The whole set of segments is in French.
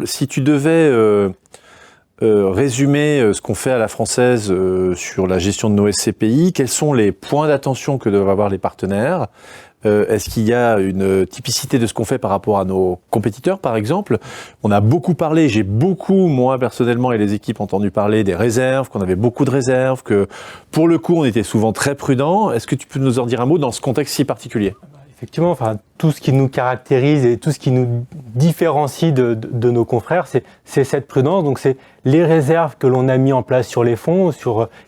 si tu devais résumer ce qu'on fait à la française sur la gestion de nos SCPI, quels sont les points d'attention que doivent avoir les partenaires? Est-ce qu'il y a une typicité de ce qu'on fait par rapport à nos compétiteurs, par exemple? On a beaucoup parlé, j'ai beaucoup, moi personnellement et les équipes, entendu parler des réserves, qu'on avait beaucoup de réserves, que pour le coup, on était souvent très prudents. Est-ce que tu peux nous en dire un mot dans ce contexte si particulier? Effectivement, enfin, tout ce qui nous caractérise et tout ce qui nous différencie de nos confrères, c'est cette prudence. Donc, c'est les réserves que l'on a mis en place sur les fonds,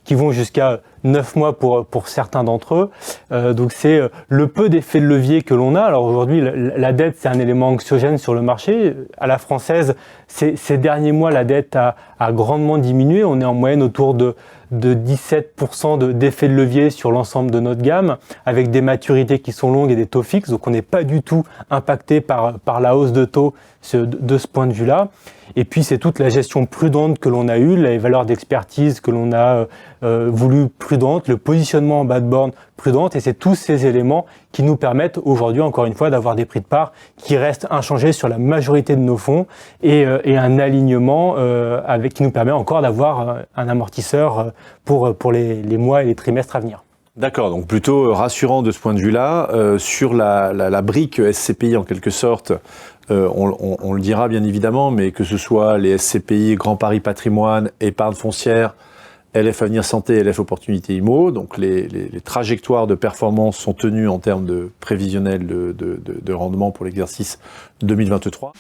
qui vont jusqu'à 9 mois pour certains d'entre eux. Donc, c'est le peu d'effet de levier que l'on a. Alors, aujourd'hui, la dette, c'est un élément anxiogène sur le marché. À la française, ces derniers mois, la dette a grandement diminué. On est en moyenne autour de 17% d'effet de levier sur l'ensemble de notre gamme, avec des maturités qui sont longues et des taux fixes. Donc, on n'est pas du tout impacté par la hausse de taux de ce point de vue-là. Et puis, c'est toute la gestion prudente que l'on a eue, les valeurs d'expertise que l'on a voulu prudentes, le positionnement en bas de borne prudente. Et c'est tous ces éléments qui nous permettent aujourd'hui, encore une fois, d'avoir des prix de part qui restent inchangés sur la majorité de nos fonds et un alignement qui nous permet encore d'avoir un amortisseur pour les mois et les trimestres à venir. D'accord, donc plutôt rassurant de ce point de vue-là. Sur la brique SCPI, en quelque sorte, on le dira bien évidemment, mais que ce soit les SCPI, Grand Paris Patrimoine, Épargne foncière, LF Avenir Santé, LF Opportunité IMO, donc les trajectoires de performance sont tenues en termes de prévisionnel de rendement pour l'exercice 2023.